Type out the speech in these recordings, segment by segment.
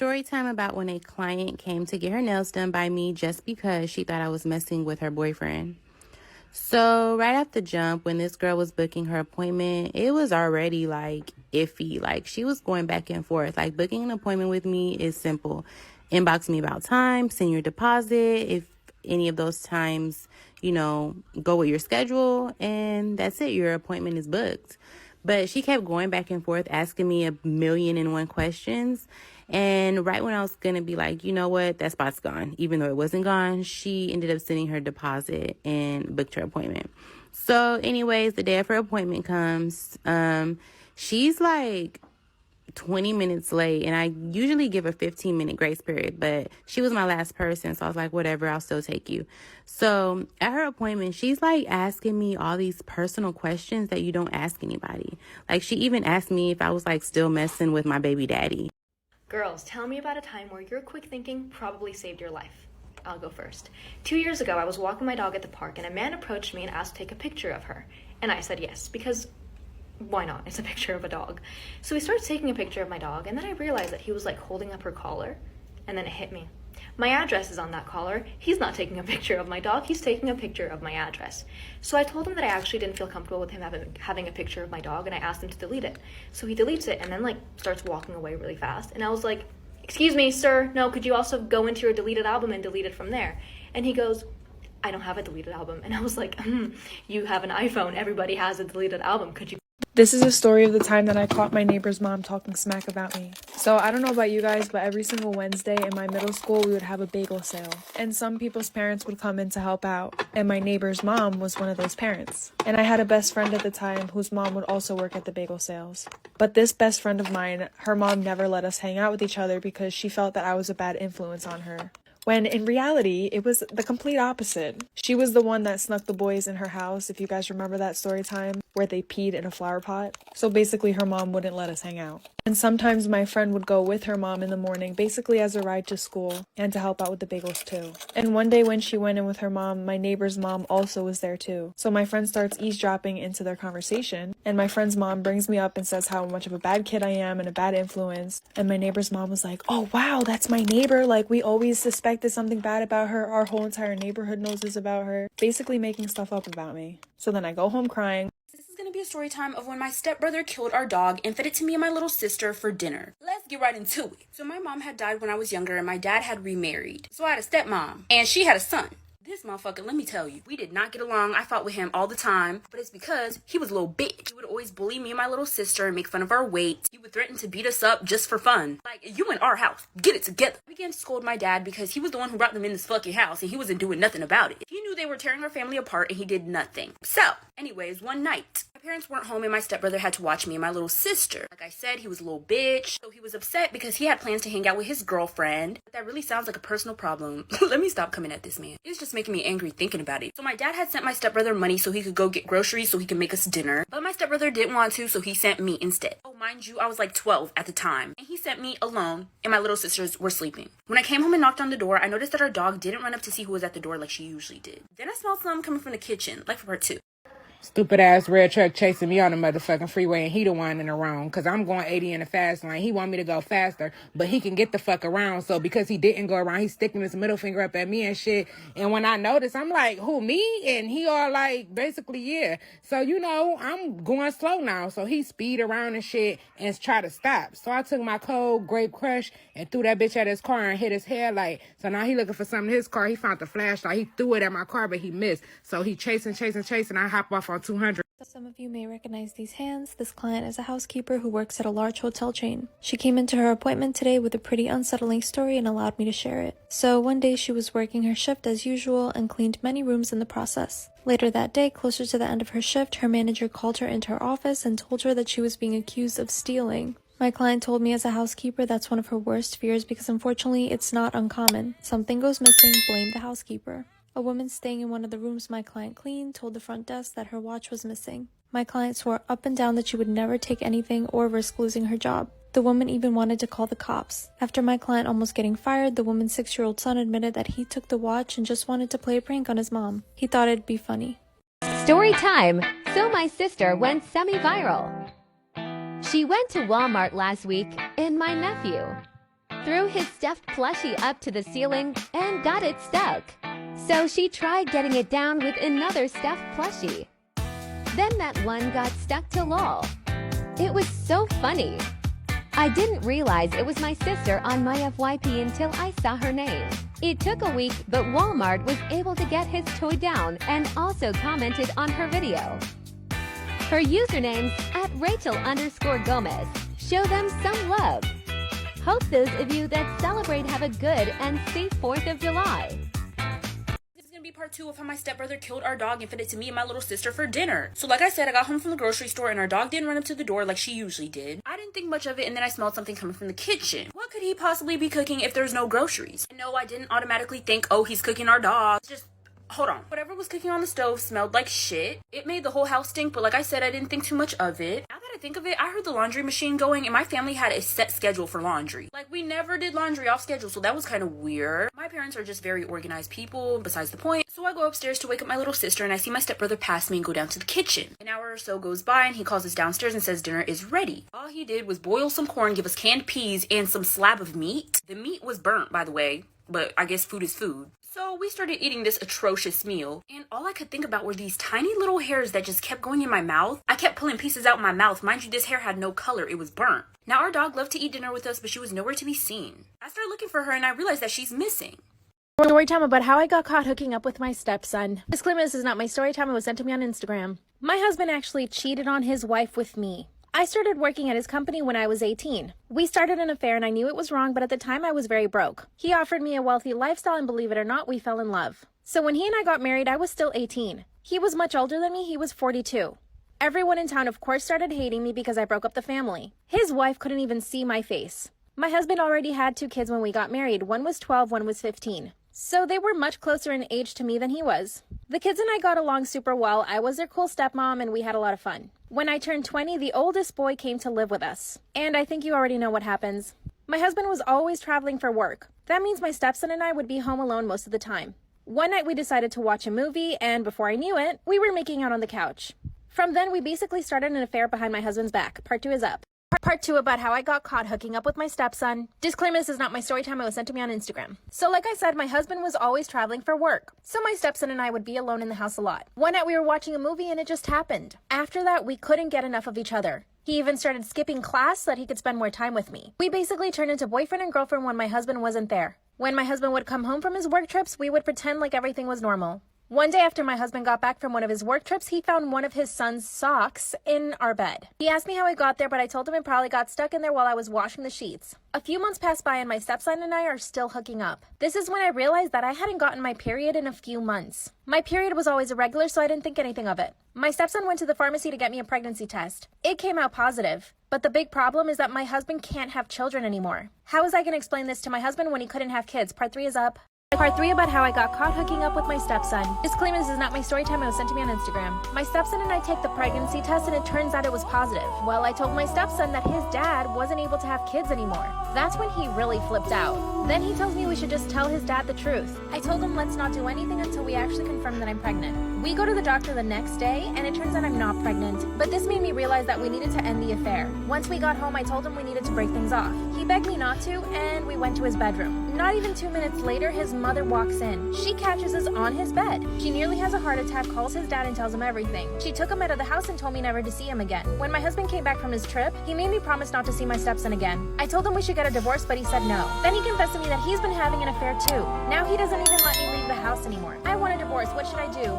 Story time about when a client came to get her nails done by me just because she thought I was messing with her boyfriend. So right off the jump, when this girl was booking her appointment, it was already like iffy. Like she was going back and forth. Like booking an appointment with me is simple. Inbox me about time, send your deposit. If any of those times, go with your schedule, and that's it. Your appointment is booked. But she kept going back and forth, asking me 1,000,001 questions. And right when I was going to be like, you know what, that spot's gone. Even though it wasn't gone, she ended up sending her deposit and booked her appointment. So anyways, the day of her appointment comes. She's like 20 minutes late, and I usually give a 15-minute grace period, but she was my last person, so I was like, whatever, I'll still take you. So at her appointment, she's like asking me all these personal questions that you don't ask anybody. Like she even asked me if I was like still messing with my baby daddy. Girls, tell me about a time where your quick thinking probably saved your life. I'll go first. 2 years ago, I was walking my dog at the park, and a man approached me and asked to take a picture of her. And I said yes, because why not? It's a picture of a dog. So he starts taking a picture of my dog, and then I realized that he was like holding up her collar, and then it hit me. My address is on that collar. He's not taking a picture of my dog, he's taking a picture of my address. So I told him that I actually didn't feel comfortable with him having a picture of my dog, and I asked him to delete it. So he deletes it and then like starts walking away really fast. And I was like, excuse me, sir, no, could you also go into your deleted album and delete it from there? And he goes, I don't have a deleted album. And I was like, you have an iPhone, everybody has a deleted album, could you? This is a story of the time that I caught my neighbor's mom talking smack about me. So I don't know about you guys, but every single Wednesday in my middle school, we would have a bagel sale. And some people's parents would come in to help out. And my neighbor's mom was one of those parents. And I had a best friend at the time whose mom would also work at the bagel sales. But this best friend of mine, her mom never let us hang out with each other because she felt that I was a bad influence on her. When in reality, it was the complete opposite. She was the one that snuck the boys in her house, if you guys remember that story time, where they peed in a flower pot. So basically her mom wouldn't let us hang out. And sometimes my friend would go with her mom in the morning, basically as a ride to school, and to help out with the bagels too. And one day when she went in with her mom, my neighbor's mom also was there too. So my friend starts eavesdropping into their conversation, and my friend's mom brings me up and says how much of a bad kid I am and a bad influence. And my neighbor's mom was like, oh wow, that's my neighbor, like we always suspected something bad about her, our whole entire neighborhood knows this about her, basically making stuff up about me. So then I go home crying. This is going to be a story time of when my stepbrother killed our dog and fed it to me and my little sister for dinner. Let's get right into it. So my mom had died when I was younger and my dad had remarried. So I had a stepmom and she had a son. This motherfucker, let me tell you, we did not get along. I fought with him all the time, but it's because he was a little bitch. He would always bully me and my little sister and make fun of our weight. He would threaten to beat us up just for fun. Like, you in our house, get it together. I began to scold my dad because he was the one who brought them in this fucking house and he wasn't doing nothing about it. He knew they were tearing our family apart and he did nothing. So, anyways, one night, my parents weren't home and my stepbrother had to watch me and my little sister. Like I said, he was a little bitch, so he was upset because he had plans to hang out with his girlfriend. But that really sounds like a personal problem. Let me stop coming at this man. It's just making me angry thinking about it. So my dad had sent my stepbrother money so he could go get groceries so he could make us dinner. But my stepbrother didn't want to, so he sent me instead. Oh, mind you, I was like 12 at the time. And he sent me alone, and my little sisters were sleeping. When I came home and knocked on the door, I noticed that our dog didn't run up to see who was at the door like she usually did. Then I smelled something coming from the kitchen, like for part 2. Stupid ass red truck chasing me on the motherfucking freeway, and he the one in the wrong, cause I'm going 80 in the fast lane. He want me to go faster, but he can get the fuck around. So because he didn't go around, he's sticking his middle finger up at me and shit. And when I noticed, I'm like, who, me? And he all like, basically, yeah. So, I'm going slow now. So he speed around and shit and try to stop. So I took my cold grape crush and threw that bitch at his car and hit his headlight. So now he looking for something in his car. He found the flashlight. He threw it at my car, but he missed. So he chasing. I hop off on 200. Some of you may recognize these hands. This client is a housekeeper who works at a large hotel chain. She came into her appointment today with a pretty unsettling story and allowed me to share it. So one day she was working her shift as usual and cleaned many rooms in the process. Later that day, closer to the end of her shift, her manager called her into her office and told her that she was being accused of stealing. My client told me as a housekeeper that's one of her worst fears because unfortunately it's not uncommon. Something goes missing, blame the housekeeper. A woman staying in one of the rooms my client cleaned told the front desk that her watch was missing. My client swore up and down that she would never take anything or risk losing her job. The woman even wanted to call the cops. After my client almost getting fired, the woman's 6-year-old son admitted that he took the watch and just wanted to play a prank on his mom. He thought it'd be funny. Story time. So my sister went semi-viral. She went to Walmart last week, and my nephew. threw his stuffed plushie up to the ceiling and got it stuck. So she tried getting it down with another stuffed plushie. Then that one got stuck to lol. It was so funny. I didn't realize it was my sister on my FYP until I saw her name. It took a week, but Walmart was able to get his toy down and also commented on her video. Her username's @Rachel_Gomez. Show them some love. Hope those of you that celebrate have a good and safe 4th of July. This is gonna be part 2 of how my stepbrother killed our dog and fed it to me and my little sister for dinner. So like I said, I got home from the grocery store and our dog didn't run up to the door like she usually did. I didn't think much of it, and then I smelled something coming from the kitchen. What could he possibly be cooking if there's no groceries? And no, I didn't automatically think, oh, he's cooking our dog. Just hold on. Whatever was cooking on the stove smelled like shit. It made the whole house stink, but like I said, I didn't think too much of it. Now that I think of it, I heard the laundry machine going, and my family had a set schedule for laundry. Like, we never did laundry off schedule, so that was kind of weird. My parents are just very organized people, besides the point. So I go upstairs to wake up my little sister, and I see my stepbrother pass me and go down to the kitchen. An hour or so goes by, and he calls us downstairs and says dinner is ready. All he did was boil some corn, give us canned peas, and some slab of meat. The meat was burnt, by the way, but I guess food is food. So we started eating this atrocious meal, and all I could think about were these tiny little hairs that just kept going in my mouth. I kept pulling pieces out my mouth. Mind you, this hair had no color. It was burnt. Now, our dog loved to eat dinner with us, but she was nowhere to be seen. I started looking for her, and I realized that she's missing. Story time about how I got caught hooking up with my stepson. Disclaimer, this is not my story time. It was sent to me on Instagram. My husband actually cheated on his wife with me. I started working at his company when I was 18. We started an affair and I knew it was wrong, but at the time I was very broke. He offered me a wealthy lifestyle and believe it or not, we fell in love. So when he and I got married, I was still 18. He was much older than me, he was 42. Everyone in town, of course, started hating me because I broke up the family. His wife couldn't even see my face. My husband already had 2 kids when we got married. One was 12, one was 15. So they were much closer in age to me than he was. The kids and I got along super well. I was their cool stepmom and we had a lot of fun. When I turned 20, the oldest boy came to live with us. And I think you already know what happens. My husband was always traveling for work. That means my stepson and I would be home alone most of the time. One night we decided to watch a movie, and before I knew it, we were making out on the couch. From then, we basically started an affair behind my husband's back. Part 2 is up. Part 2 about how I got caught hooking up with my stepson. Disclaimer, this is not my story time. It was sent to me on Instagram. So like I said, my husband was always traveling for work. So my stepson and I would be alone in the house a lot. One night we were watching a movie and it just happened. After that, we couldn't get enough of each other. He even started skipping class so that he could spend more time with me. We basically turned into boyfriend and girlfriend when my husband wasn't there. When my husband would come home from his work trips, we would pretend like everything was normal. One day after my husband got back from one of his work trips, he found one of his son's socks in our bed. He asked me how it got there, but I told him it probably got stuck in there while I was washing the sheets. A few months passed by and my stepson and I are still hooking up. This is when I realized that I hadn't gotten my period in a few months. My period was always irregular, so I didn't think anything of it. My stepson went to the pharmacy to get me a pregnancy test. It came out positive. But the big problem is that my husband can't have children anymore. How was I going to explain this to my husband when he couldn't have kids? Part 3 is up. Part 3 about how I got caught hooking up with my stepson. Disclaimer, this is not my story time. It was sent to me on Instagram. My stepson and I take the pregnancy test and it turns out it was positive. Well, I told my stepson that his dad wasn't able to have kids anymore. That's when he really flipped out. Then he tells me we should just tell his dad the truth. I told him let's not do anything until we actually confirm that I'm pregnant. We go to the doctor the next day and it turns out I'm not pregnant. But this made me realize that we needed to end the affair. Once we got home, I told him we needed to break things off. He begged me not to and we went to his bedroom. Not even 2 minutes later, his mother walks in. She catches us on his bed. She nearly has a heart attack, calls his dad and tells him everything. She took him out of the house and told me never to see him again. When my husband came back from his trip, he made me promise not to see my stepson again. I told him we should get a divorce, but he said no. Then he confessed to me that he's been having an affair too. Now he doesn't even let me leave the house anymore. I want a divorce. What should I do?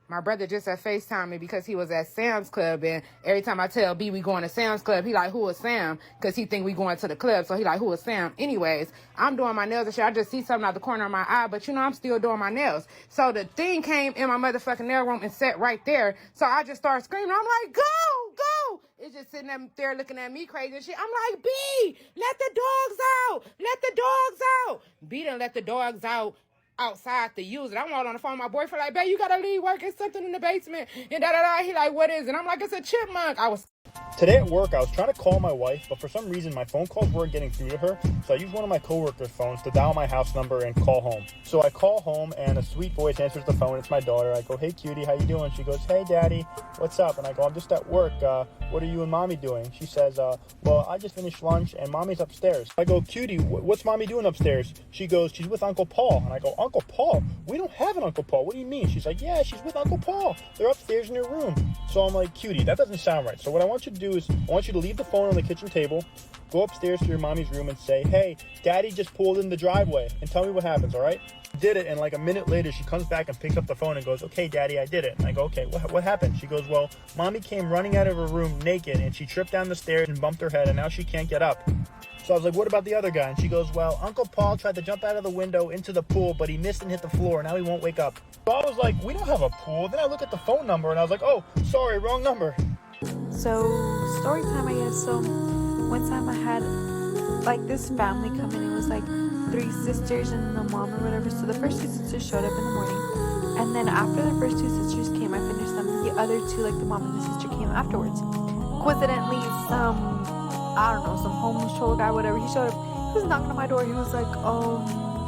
My brother just had FaceTime me because he was at Sam's Club, and every time I tell B we going to Sam's Club, he like, who is Sam? Because he think we going to the club, so he like, who is Sam? Anyways, I'm doing my nails and shit. I just see something out the corner of my eye, but you know, I'm still doing my nails. So the thing came in my motherfucking nail room and sat right there. So I just started screaming. I'm like, go! It's just sitting there looking at me crazy and shit. I'm like, B, let the dogs out! Let the dogs out! B done let the dogs out outside to use it. I'm all on the phone with my boyfriend like, babe, you gotta leave work. It's something in the basement. And da-da-da. He like, what is it? I'm like, it's a chipmunk. I was Today at work, I was trying to call my wife, but for some reason my phone calls weren't getting through to her, so I used one of my coworkers' phones to dial my house number and call home. So I call home, and a sweet voice answers the phone. It's my daughter. I go, "Hey, cutie, how you doing?" She goes, "Hey, daddy, what's up?" And I go, "I'm just at work. What are you and mommy doing?" She says, "Well, I just finished lunch, and mommy's upstairs." I go, "Cutie, what's mommy doing upstairs?" She goes, "She's with Uncle Paul." And I go, "Uncle Paul? We don't have an Uncle Paul. What do you mean?" She's like, "Yeah, she's with Uncle Paul. They're upstairs in their room." So I'm like, "Cutie, that doesn't sound right." So what I want you to do is, I want you to leave the phone on the kitchen table, go upstairs to your mommy's room and say, "Hey, daddy just pulled in the driveway," and tell me what happens, all right? Did it, and like a minute later, she comes back and picks up the phone and goes, "Okay, daddy, I did it." And I go, "Okay, what happened?" She goes, "Well, mommy came running out of her room naked, and she tripped down the stairs and bumped her head, and now she can't get up." So I was like, "What about the other guy?" And she goes, "Well, Uncle Paul tried to jump out of the window into the pool, but he missed and hit the floor. Now he won't wake up." So I was like, "We don't have a pool." Then I look at the phone number, and I was like, "Oh, sorry, wrong number." So, story time, I guess. So, one time I had like this family come in. It was like 3 sisters and the mom or whatever. So, the first 2 sisters showed up in the morning. And then, after the first 2 sisters came, I finished them. The other 2, like the mom and the sister, came afterwards. Coincidentally, I don't know, some homeless troll guy, whatever, he showed up. He was knocking on my door. He was like,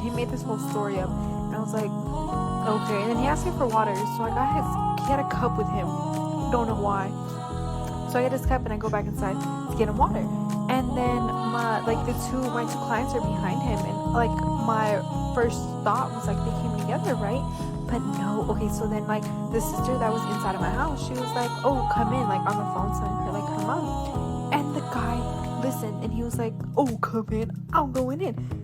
he made this whole story up. And I was like, okay. And then he asked me for water. So, he had a cup with him. Don't know why. So I get his cup and I go back inside to get him water. And then my two clients are behind him, and like my first thought was like they came together, right? But no. Okay, so then like the sister that was inside of my house, she was like, "Oh, come in," like on the phone telling her like come on. And the guy listened and he was like, "Oh, come in, I'm going in."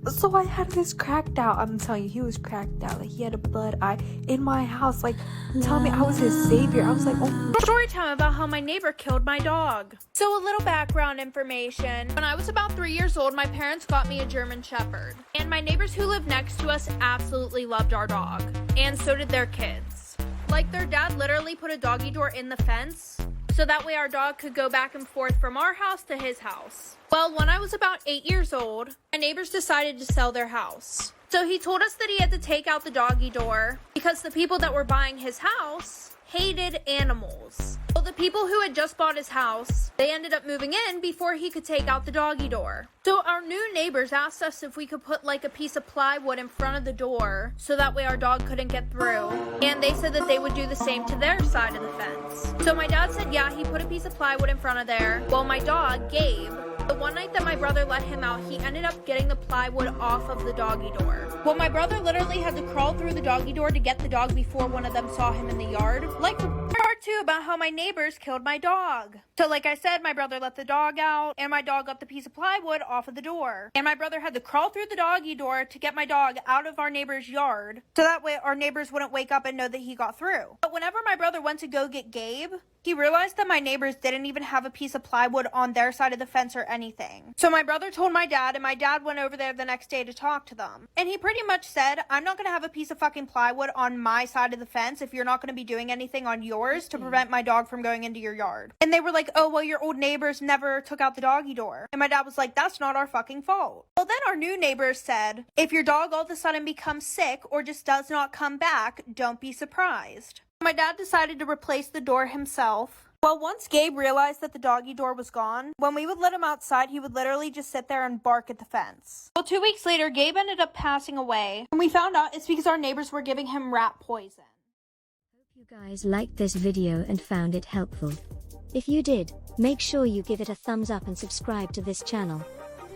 So I had this cracked out. I'm telling you, he was cracked out. Like he had a blood eye in my house, like telling me I was his savior. I was like, oh. Story time about how my neighbor killed my dog. So a little background information. When I was about 3 years old, my parents got me a German Shepherd. And my neighbors who lived next to us absolutely loved our dog. And so did their kids. Like their dad literally put a doggy door in the fence, so that way our dog could go back and forth from our house to his house. Well, when I was about 8 years old, my neighbors decided to sell their house. So he told us that he had to take out the doggy door because the people that were buying his house hated animals. Well, the people who had just bought his house, they ended up moving in before he could take out the doggy door. So our new neighbors asked us if we could put like a piece of plywood in front of the door so that way our dog couldn't get through. And they said that they would do the same to their side of the fence. So my dad said, yeah, he put a piece of plywood in front of there. Well, my dog, Gabe, the one night that my brother let him out, he ended up getting the plywood off of the doggy door. Well, my brother literally had to crawl through the doggy door to get the dog before one of them saw him in the yard. Like part 2 about how my neighbors killed my dog. So like I said, my brother let the dog out and my dog got the piece of plywood off of the door. And my brother had to crawl through the doggy door to get my dog out of our neighbor's yard so that way our neighbors wouldn't wake up and know that he got through. But whenever my brother went to go get Gabe, he realized that my neighbors didn't even have a piece of plywood on their side of the fence or anything. So my brother told my dad, and my dad went over there the next day to talk to them. And he pretty much said, I'm not going to have a piece of fucking plywood on my side of the fence if you're not going to be doing anything on yours to prevent my dog from going into your yard. And they were like, oh, well, your old neighbors never took out the doggy door. And my dad was like, that's not our fucking fault. Well, then our new neighbors said, if your dog all of a sudden becomes sick or just does not come back, don't be surprised. My dad decided to replace the door himself. Well, once Gabe realized that the doggy door was gone, when we would let him outside, he would literally just sit there and bark at the fence. Well, 2 weeks later, Gabe ended up passing away. And we found out it's because our neighbors were giving him rat poison. Hope you guys liked this video and found it helpful. If you did, make sure you give it a thumbs up and subscribe to this channel.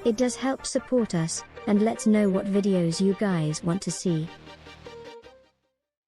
It does help support us, and lets know what videos you guys want to see.